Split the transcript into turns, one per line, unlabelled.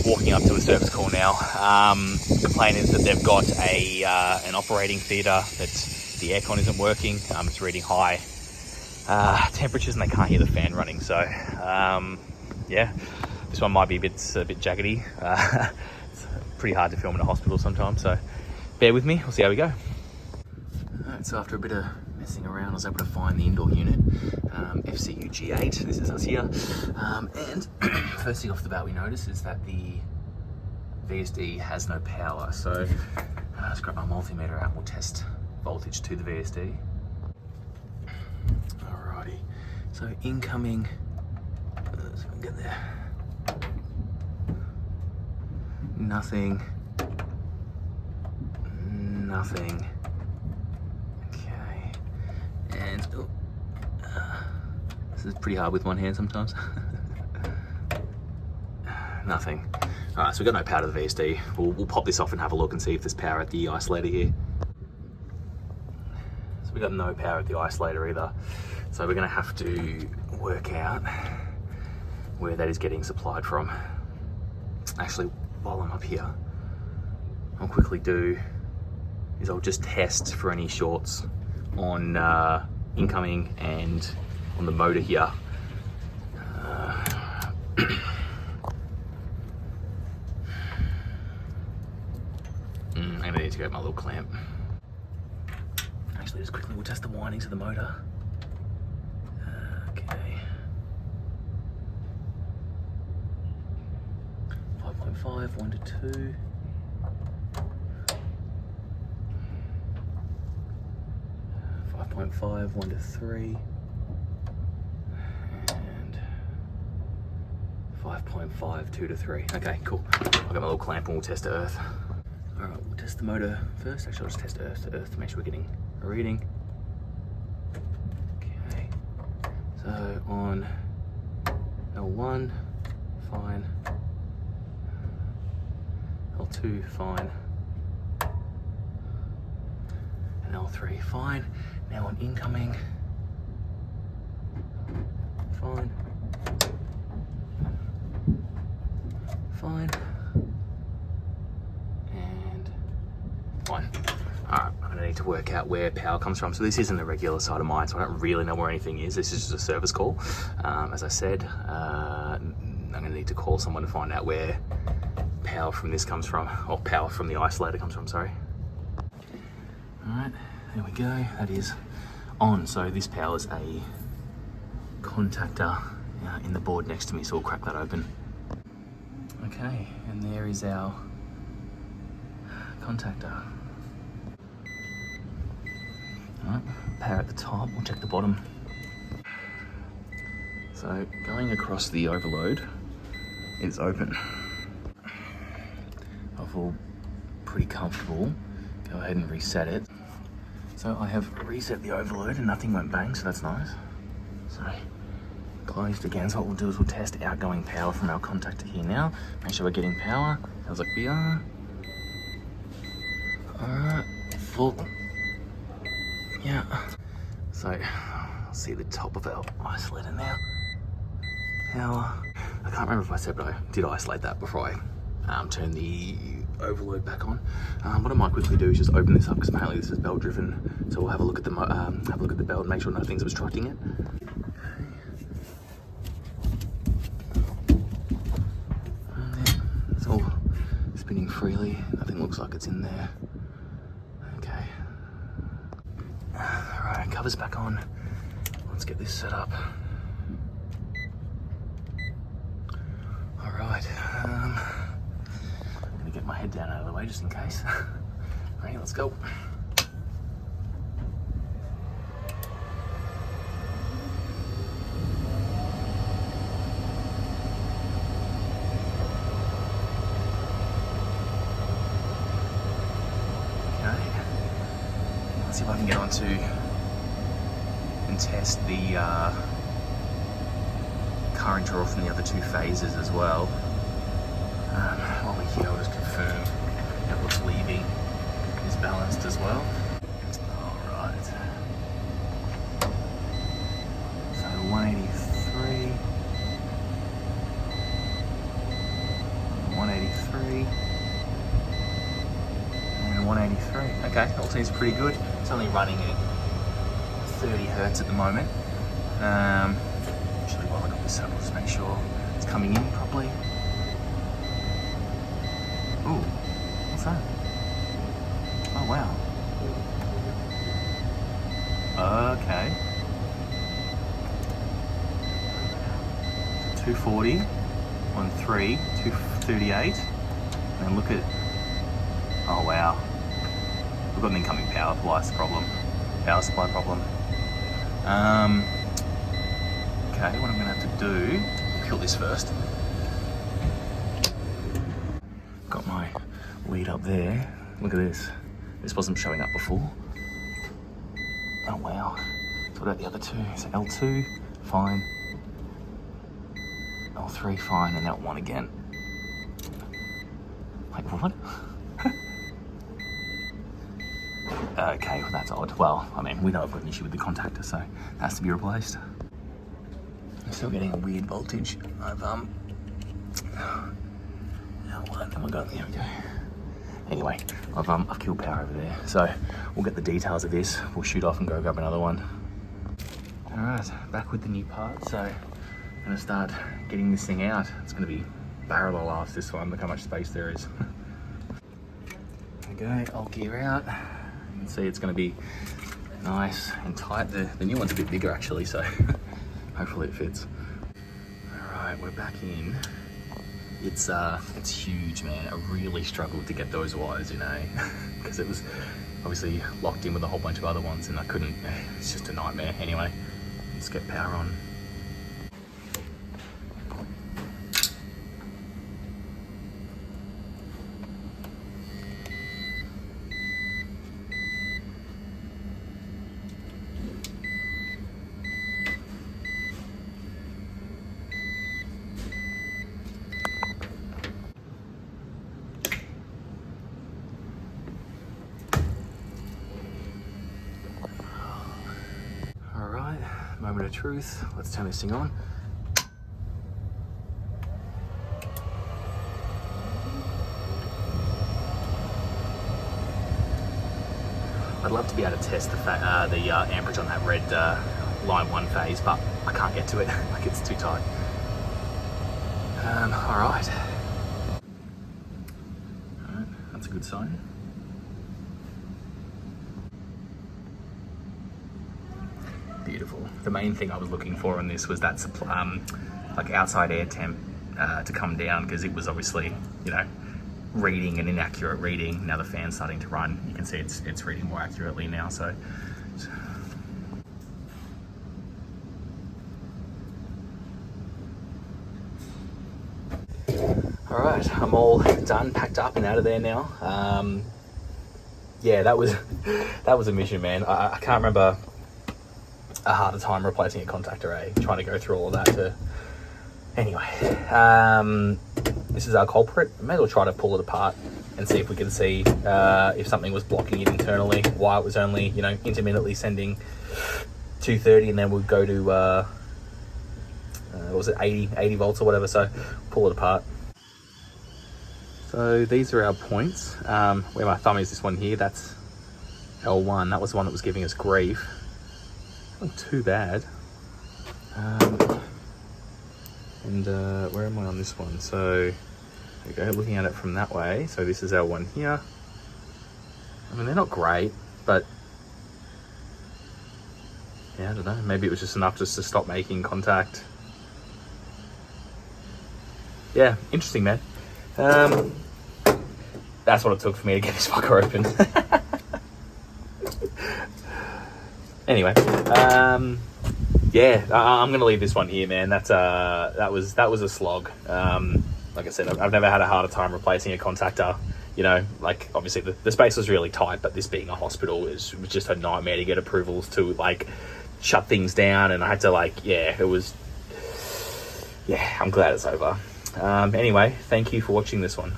walking up to a service call now. Complaint is that they've got an operating theatre that the aircon isn't working. It's reading high temperatures and they can't hear the fan running. So yeah, this one might be a bit jaggedy. It's pretty hard to film in a hospital sometimes, so bear with me. We'll see how we go. Alright, so after a bit of messing around, I was able to find the indoor unit, FCU G8. This is us here. And first thing off the bat we notice is that the VSD has no power. So let's grab my multimeter out and we'll test voltage to the VSD. Alrighty, so incoming, let's see if I can get there. Nothing. Okay, and this is pretty hard with one hand sometimes. Nothing. Alright, so we've got no power to the VSD. We'll pop this off and have a look and see if there's power at the isolator here. So we've got no power at the isolator either. So we're going to have to work out where that is getting supplied from. Actually, while I'm up here, I'll quickly do is I'll just test for any shorts on incoming and on the motor here. I'm gonna need to get my little clamp. Actually, just quickly we'll test the windings of the motor. Okay. 5.5, 1 to 2. 5.5, 1 to 3. And 5.5, 2 to 3. Okay, cool. I've got my little clamp and we'll test to earth. Alright, we'll test the motor first. Actually, I'll just test earth to make sure we're getting a reading. Okay. So on L1, fine. L2, fine. And L3, fine. Now on incoming, fine. Fine. And fine. Alright, I'm gonna need to work out where power comes from. So this isn't a regular site of mine, so I don't really know where anything is. This is just a service call. As I said, I'm gonna need to call someone to find out where power from this comes from, or power from the isolator comes from, sorry. Alright, there we go, that is on. So this powers a contactor in the board next to me, so we'll crack that open. Okay, and there is our contactor. Alright, power at the top, we'll check the bottom. So going across the overload, it's open. I feel pretty comfortable. Go ahead and reset it. So I have reset the overload and nothing went bang, so that's nice. So closed again. So what we'll do is we'll test outgoing power from our contactor here now. Make sure we're getting power. Sounds like we are. Alright, full. Yeah. So I'll see the top of our isolator now. Power. I can't remember if I said, but I did isolate that before I turn the overload back on. What I might quickly do is just open this up because apparently this is belt driven. So we'll have a look at the belt and make sure nothing's obstructing it. It's all spinning freely. Nothing looks like it's in there. Okay. Alright, cover's back on. Let's get this set up. Alright, I'm gonna get my head down out of the way just in case. Alright, let's go. Let's see if I can get onto and test the current draw from the other two phases as well. While we're here, I'll just confirm that what's leaving is balanced as well. Alright. So 183, 184. 183. And 183. Okay, all seems pretty good. It's only running at 30 hertz at the moment. Actually, while I got this up, I'll just make sure it's coming in properly. Ooh, what's that? Oh, wow. Okay. 240 on 3, 238. And look at, oh wow. We've got an incoming power supply problem. Okay, what I'm gonna have to do, kill this first. Got my lead up there. Look at this. This wasn't showing up before. Oh wow. So what about the other two? So L2, fine. L3, fine, and that one again. Like what? Okay, well that's odd. Well, I mean, we know I've got an issue with the contactor, so it has to be replaced. I'm still getting a weird voltage. I've what have I got? There we go. Anyway, I've killed power over there, so we'll get the details of this. We'll shoot off and go grab another one. All right, back with the new part. So I'm gonna start getting this thing out. It's gonna be barrel ass this one. Look how much space there is. Okay, I'll gear out. You can see it's gonna be nice and tight. The new one's a bit bigger actually, so hopefully it fits. All right, we're back in. It's huge, man. I really struggled to get those wires in, because it was obviously locked in with a whole bunch of other ones and I couldn't, it's just a nightmare. Anyway, let's get power on. Moment of truth. Let's turn this thing on. I'd love to be able to test the amperage on that red line 1 phase, but I can't get to it. Like it's too tight. All right, that's a good sign. Beautiful. The main thing I was looking for on this was that like outside air temp to come down, because it was obviously, you know, reading an inaccurate reading. Now the fan's starting to run. You can see it's reading more accurately now. So all right, I'm all done, packed up and out of there now. Yeah, that was a mission, man. I can't remember a harder time replacing a contactor, trying to go through all of that anyway. This is our culprit. I may as well try to pull it apart and see if we can see if something was blocking it internally, why it was only, you know, intermittently sending 230 and then we'd go to what was it, 80 volts or whatever. So pull it apart. So these are our points. Where my thumb is, this one here, that's L1. That was the one that was giving us grief. Not too bad. Where am I on this one? So there we go, looking at it from that way. So this is our one here. I mean, they're not great, but yeah, I don't know. Maybe it was just enough just to stop making contact. Yeah, interesting, man. That's what it took for me to get this fucker open. Anyway, yeah, I'm gonna leave this one here, man. That was a slog. Like I said, I've never had a harder time replacing a contactor. You know, like obviously the space was really tight, but this being a hospital was just a nightmare to get approvals to like shut things down, and I had to I'm glad it's over. Anyway, thank you for watching this one.